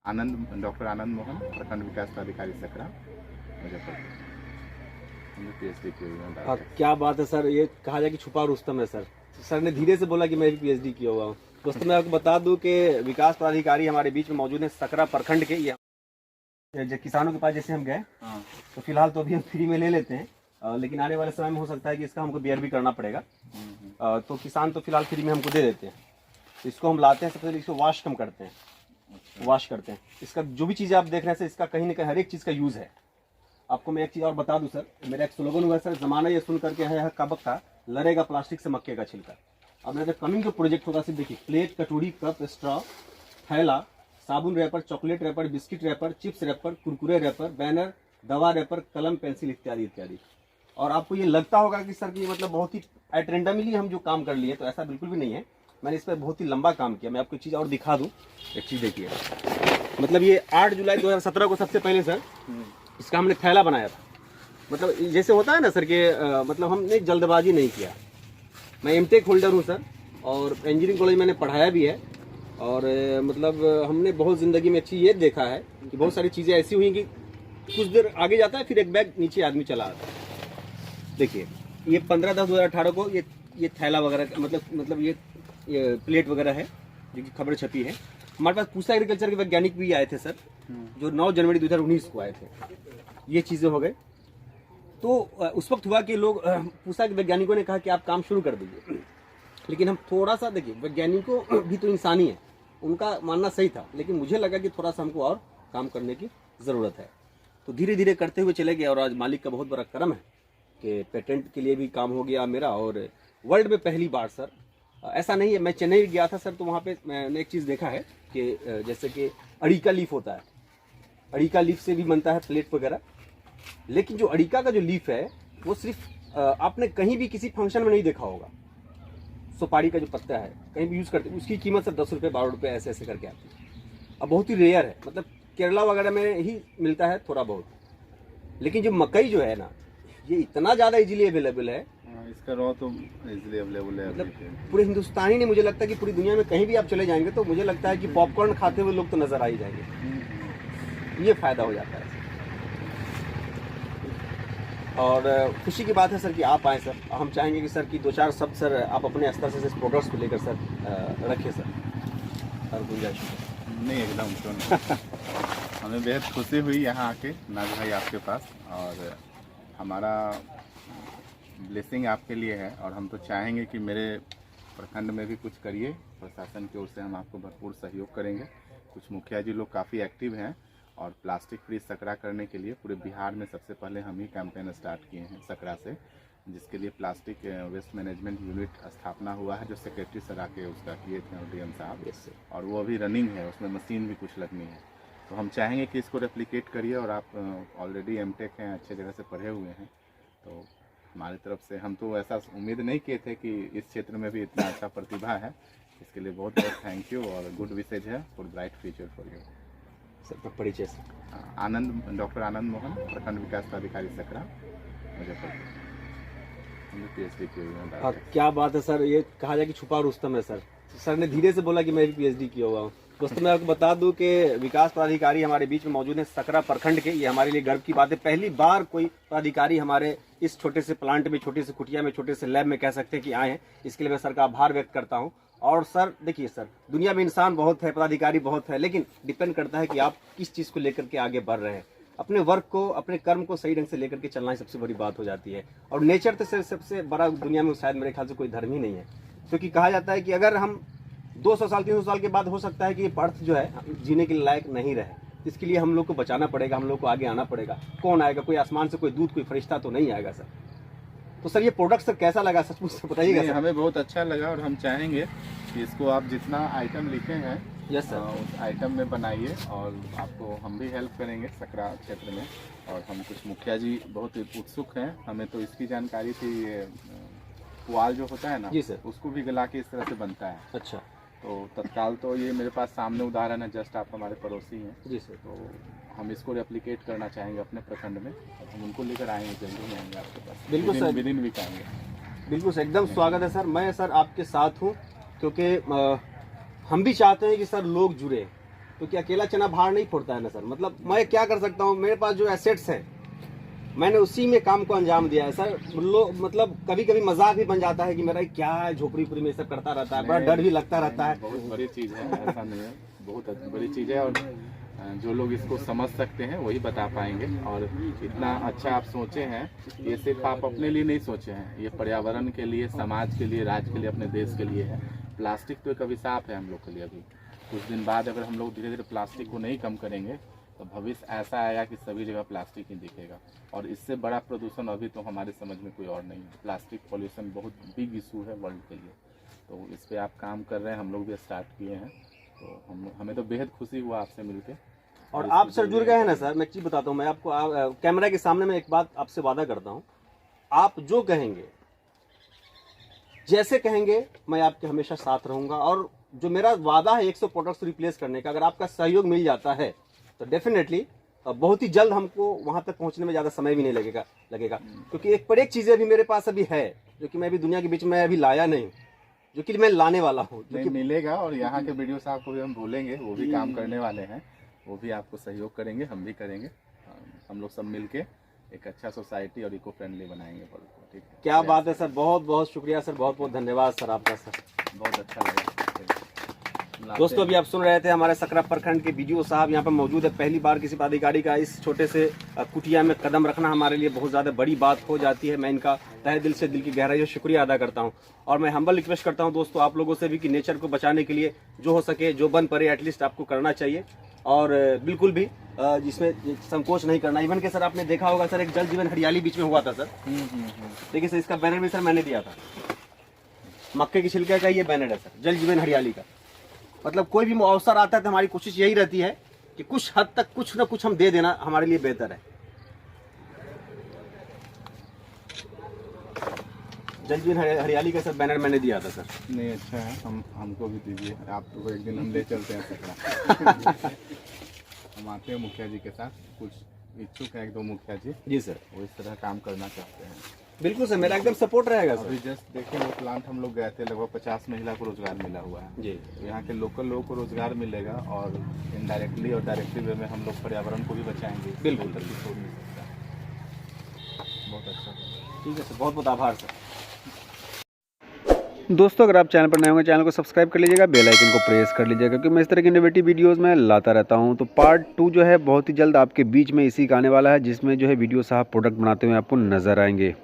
Doctor Anand Mohan, प्रखंड विकास पदाधिकारी सकरा, मुजफ्फरपुर। हमने पीएचडी की हुई है डॉक्टर। क्या बात है सर, ये कहा जाए कि छुपा रुस्तम है सर। सर ने धीरे से बोला कि मैं भी पीएचडी किया हुआ हूँ। दोस्तों मैं आपको बता दूं कि विकास पदाधिकारी हमारे बीच में मौजूद है सकरा प्रखंड के। ये जो किसानों के पास जैसे हम गए तो फिलहाल तो अभी हम फ्री में ले लेते हैं, लेकिन आने वाले समय में हो सकता है कि इसका हमको बेयर भी करना पड़ेगा। तो किसान तो फिलहाल फ्री में हमको दे देते हैं। तो इसको हम लाते हैं, सबसे पहले इसको वॉश कम करते हैं, वॉश करते हैं। इसका जो भी चीज़ आप देख रहे हैं सर, इसका कहीं ना कहीं हर एक चीज़ का यूज़ है। आपको मैं एक चीज़ और बता दूं सर, मेरा एक स्लोगन हुआ सर, जमाना ये सुन करके है कब का लड़ेगा प्लास्टिक से मक्के का छिलका। अब मेरा कमिंग जो प्रोजेक्ट होगा सिर्फ देखिए, प्लेट, कटोरी, कप, स्ट्रॉ, थैला, साबुन wrapper, chocolate wrapper, biscuit wrapper, chips wrapper, Kurkure wrapper, banner, दवा रैपर, कलम, पेंसिल इत्यादि इत्यादि। और आपको ये लगता होगा कि सर कि मतलब बहुत ही एट रेंडमली हम जो काम कर लिए, तो ऐसा बिल्कुल भी नहीं है। मैंने इस पर बहुत ही लंबा काम किया। मैं आपको एक चीज़ और दिखा दूँ, एक चीज़ देखिए, मतलब ये 8 जुलाई 2017 को सबसे पहले सर इसका हमने थैला बनाया था। मतलब जैसे होता है ना सर कि मतलब हमने जल्दबाजी नहीं किया। मैं एमटेक होल्डर हूँ सर, और इंजीनियरिंग कॉलेज मैंने पढ़ाया भी है। और मतलब हमने बहुत ज़िंदगी में अच्छी ये देखा है कि बहुत सारी चीज़ें ऐसी हुई कि कुछ देर आगे जाता है, फिर एक बैग नीचे आदमी चला आता है। देखिए ये 15/10/2018 को ये थैला वगैरह मतलब ये प्लेट वगैरह है, जो कि खबर छपी है। हमारे पास पूसा एग्रीकल्चर के वैज्ञानिक भी आए थे सर, जो 9 जनवरी 2019 को आए थे। ये चीज़ें हो गए। तो उस वक्त हुआ कि लोग पूसा के वैज्ञानिकों ने कहा कि आप काम शुरू कर दीजिए, लेकिन हम थोड़ा सा देखिए, वैज्ञानिकों भी तो इंसानी है, उनका मानना सही था, लेकिन मुझे लगा कि थोड़ा सा हमको और काम करने की ज़रूरत है। तो धीरे धीरे करते हुए चले गए, और आज मालिक का बहुत बड़ा करम है कि पेटेंट के लिए भी काम हो गया मेरा। और वर्ल्ड में पहली बार सर, ऐसा नहीं है, मैं चेन्नई गया था सर, तो वहाँ पे मैंने एक चीज़ देखा है कि जैसे कि अड़ीका लीफ होता है, अड़ीका लीफ से भी बनता है प्लेट वगैरह। लेकिन जो अड़ीका का जो लीफ है वो सिर्फ आपने कहीं भी किसी फंक्शन में नहीं देखा होगा। सुपारी का जो पत्ता है कहीं भी यूज़ करते, उसकी कीमत सिर्फ 10 रुपये 12 रुपये ऐसे ऐसे करके आती है। अब बहुत ही रेयर है, मतलब केरला वगैरह में ही मिलता है थोड़ा बहुत। लेकिन जो मकई जो है ना, ये इतना ज़्यादा इजीली अवेलेबल है, इसका रॉ तो इजीली अवेलेबल है। मतलब पूरे हिंदुस्तान ही नहीं, मुझे लगता है कि पूरी दुनिया में कहीं भी आप चले जाएंगे तो मुझे लगता है कि पॉपकॉर्न खाते हुए लोग तो नजर आ ही जाएंगे। ये फायदा हो जाता है। और खुशी की बात है सर कि आप आए सर। हम चाहेंगे कि सर कि 2-4 शब्द सर आप अपने स्तर से इस प्रोडक्ट्स को लेकर सर रखें सर, और गुंजाइश नहीं, एकदम क्यों नहीं। हमें बेहद खुशी हुई यहाँ आके नाज भाई आपके पास, और हमारा ब्लेसिंग आपके लिए है। और हम तो चाहेंगे कि मेरे प्रखंड में भी कुछ करिए, प्रशासन की ओर से हम आपको भरपूर सहयोग करेंगे। कुछ मुखिया जी लोग काफ़ी एक्टिव हैं, और प्लास्टिक फ्री सकरा करने के लिए पूरे बिहार में सबसे पहले हम ही कैंपेन स्टार्ट किए हैं सकरा से, जिसके लिए प्लास्टिक वेस्ट मैनेजमेंट यूनिट स्थापना हुआ है, जो सेक्रेटरी सर आके उसका किए थे डीएम साहब, और वो अभी रनिंग है, उसमें मशीन भी कुछ लगनी है। तो हम चाहेंगे कि इसको रेप्लिकेट करिए, और आप ऑलरेडी एमटेक हैं, अच्छे जगह से पढ़े हुए हैं, तो हमारी तरफ से हम तो ऐसा उम्मीद नहीं किए थे कि इस क्षेत्र में भी इतना अच्छा प्रतिभा है। इसके लिए बहुत बहुत थैंक यू, और गुड विशेज है for bright future for you sir. परिचय सर। डॉक्टर आनंद मोहन, प्रखंड विकास पदाधिकारी सकरा, मुजफ्फरपुर। हमने पीएचडी की हुई है डॉक्टर। क्या बात है सर, ये कहा जाए कि छुपा रुस्तम है सर। सर ने धीरे से बोला कि मैं भी पीएचडी किया हुआ हूँ। दोस्तों मैं आपको बता दूं कि विकास पदाधिकारी हमारे बीच में मौजूद है सकरा प्रखंड के। ये हमारे लिए गर्व की बात है, पहली बार कोई पदाधिकारी हमारे इस छोटे से प्लांट में, छोटी सी कुटिया में, छोटे से लैब में कह सकते हैं कि आए हैं। इसके लिए मैं सर का आभार व्यक्त करता हूँ। और सर देखिए सर, दुनिया में इंसान बहुत है, पदाधिकारी बहुत है, लेकिन डिपेंड करता है कि आप किस चीज़ को लेकर के आगे बढ़ रहे हैं। अपने वर्क को, अपने कर्म को सही ढंग से लेकर के चलना ही सबसे बड़ी बात हो जाती है। और नेचर तो सबसे बड़ा दुनिया में शायद मेरे ख्याल से कोई धर्म ही नहीं है, क्योंकि कहा जाता है कि अगर हम 200 साल 300 साल के बाद हो सकता है कि ये अर्थ जो है जीने के लायक नहीं रहे। इसके लिए हम लोग को बचाना पड़ेगा, हम लोग को आगे आना पड़ेगा। कौन आएगा? कोई आसमान से कोई दूध, कोई फरिश्ता तो नहीं आएगा सर। तो सर ये प्रोडक्ट सर कैसा लगा, सचमुच से बताइएगा सर। हमें बहुत अच्छा लगा, और हम चाहेंगे कि इसको आप जितना आइटम लिखे हैं, यस सर, उस आइटम में बनाइए, और आपको हम भी हेल्प करेंगे सकरा क्षेत्र में। और हम कुछ मुखिया जी बहुत उत्सुक हैं, हमें तो इसकी जानकारी थी, ये पुआल जो होता है ना जी सर, उसको भी गला के इस तरह से बनता है। अच्छा, तो तत्काल तो ये मेरे पास सामने उदाहरण है, जस्ट आप हमारे पड़ोसी हैं। जी सर। तो हम इसको रेप्लिकेट करना चाहेंगे अपने प्रखंड में, और हम उनको लेकर आएंगे, जल्दी आएंगे आपके पास। बिल्कुल सर, विदिन वीक आएंगे। बिल्कुल सर, एकदम स्वागत है सर। मैं सर आपके साथ हूँ, क्योंकि हम भी चाहते हैं कि सर लोग जुड़े। क्योंकि अकेला चना भार नहीं फोड़ता है ना सर। मतलब मैं क्या कर सकता हूँ, मेरे पास जो एसेट्स हैं मैंने उसी में काम को अंजाम दिया है सर। मतलब कभी कभी मजाक भी बन जाता है कि मेरा क्या है, झोपड़ी उपड़ी में सब करता रहता है, बड़ा डर भी लगता रहता है। बहुत बड़ी चीज़ है, ऐसा नहीं है, बहुत बड़ी चीज़ है। और जो लोग इसको समझ सकते हैं वही बता पाएंगे। और इतना अच्छा आप सोचे हैं, ये सिर्फ आप अपने लिए नहीं सोचे हैं, ये पर्यावरण के लिए, समाज के लिए, राज्य के लिए, अपने देश के लिए है। प्लास्टिक तो एक अभिशाप है हम लोग के लिए। अभी कुछ दिन बाद अगर हम लोग धीरे धीरे प्लास्टिक को नहीं कम करेंगे तो भविष्य ऐसा आएगा कि सभी जगह प्लास्टिक ही दिखेगा। और इससे बड़ा प्रदूषण अभी तो हमारे समझ में कोई और नहीं है। प्लास्टिक पॉल्यूशन बहुत बिग इशू है वर्ल्ड के लिए, तो इस पर आप काम कर रहे हैं, हम लोग भी स्टार्ट किए हैं। तो हमें तो बेहद खुशी हुआ आपसे मिलके। और आप सर जुड़ गए हैं ना सर। मैं एक चीज़ बताता हूँ, मैं आपको कैमरा के सामने में एक बात आपसे वादा करता हूँ, आप जो कहेंगे, जैसे कहेंगे, मैं आपके हमेशा साथ रहूंगा। और जो मेरा वादा है 100 प्रोडक्ट्स रिप्लेस करने का, अगर आपका सहयोग मिल जाता है तो डेफिनेटली बहुत ही जल्द हमको वहां तक पहुंचने में ज़्यादा समय भी नहीं लगेगा क्योंकि एक पर एक चीज़ें अभी मेरे पास अभी है जो कि मैं अभी दुनिया के बीच में अभी लाया नहीं, जो कि मैं लाने वाला हूँ, जो कि मिलेगा। और यहाँ के वीडियो साहब को भी हम बोलेंगे, वो भी काम करने वाले हैं, वो भी आपको सहयोग करेंगे, हम भी करेंगे। हम लोग सब मिलके एक अच्छा सोसाइटी और इको फ्रेंडली बनाएंगे वर्ल्ड को। ठीक है, क्या बात है सर, बहुत बहुत शुक्रिया सर, बहुत बहुत धन्यवाद सर आपका सर, बहुत अच्छा लगा। दोस्तों अभी आप सुन रहे थे हमारे सकरा प्रखंड के बीडीओ साहब यहाँ पर मौजूद है। पहली बार किसी पदाधिकारी का इस छोटे से कुटिया में कदम रखना हमारे लिए बहुत ज़्यादा बड़ी बात हो जाती है। मैं इनका तहे दिल से, दिल की गहराई से शुक्रिया अदा करता हूँ। और मैं हम्बल रिक्वेस्ट करता हूँ दोस्तों आप लोगों से भी कि नेचर को बचाने के लिए जो हो सके, जो बन पड़े, एटलीस्ट आपको करना चाहिए। और बिल्कुल भी जिसमें संकोच नहीं करना। इवन के सर आपने देखा होगा सर, एक जल जीवन हरियाली बीच में हुआ था सर। देखिए सर, इसका बैनर भी सर मैंने दिया था, मक्के की छिलके का ये बैनर है सर, जल जीवन हरियाली का। मतलब कोई भी अवसर आता है तो हमारी कोशिश यही रहती है कि कुछ हद तक कुछ ना कुछ हम दे देना हमारे लिए बेहतर है। जल जीवन हरियाली का सर बैनर मैंने दिया था सर। नहीं, अच्छा है, हमको भी दीजिए, आपको एक दिन हम ले चलते हैं सकरा। हम आते हैं मुखिया जी के साथ, कुछ इच्छुक है 1-2 मुखिया जी। जी सर, वो इस तरह काम करना चाहते हैं। बिल्कुल सर, मेरा एकदम सपोर्ट रहेगा सर। अभी जस्ट देखिए, वो प्लांट हम लोग गए थे, लगभग 50 महिला को रोजगार मिला हुआ है जी। तो यहाँ के लोकल लोगों को रोजगार मिलेगा और इनडायरेक्टली और डायरेक्टली वे में हम लोग पर्यावरण को भी बचाएंगे। बिल्कुल बहुत अच्छा, ठीक है सर, बहुत बहुत आभार सर। दोस्तों अगर आप चैनल पर नए होंगे, चैनल को सब्सक्राइब कर लीजिएगा, बेल आइकन को प्रेस कर लीजिएगा, क्योंकि मैं इस तरह की इनोवेटिव वीडियोस में लाता रहता हूं। तो पार्ट 2 जो है बहुत ही जल्द आपके बीच में इसी का आने वाला है, जिसमें जो है वीडियो साहब प्रोडक्ट बनाते हुए आपको नज़र आएंगे।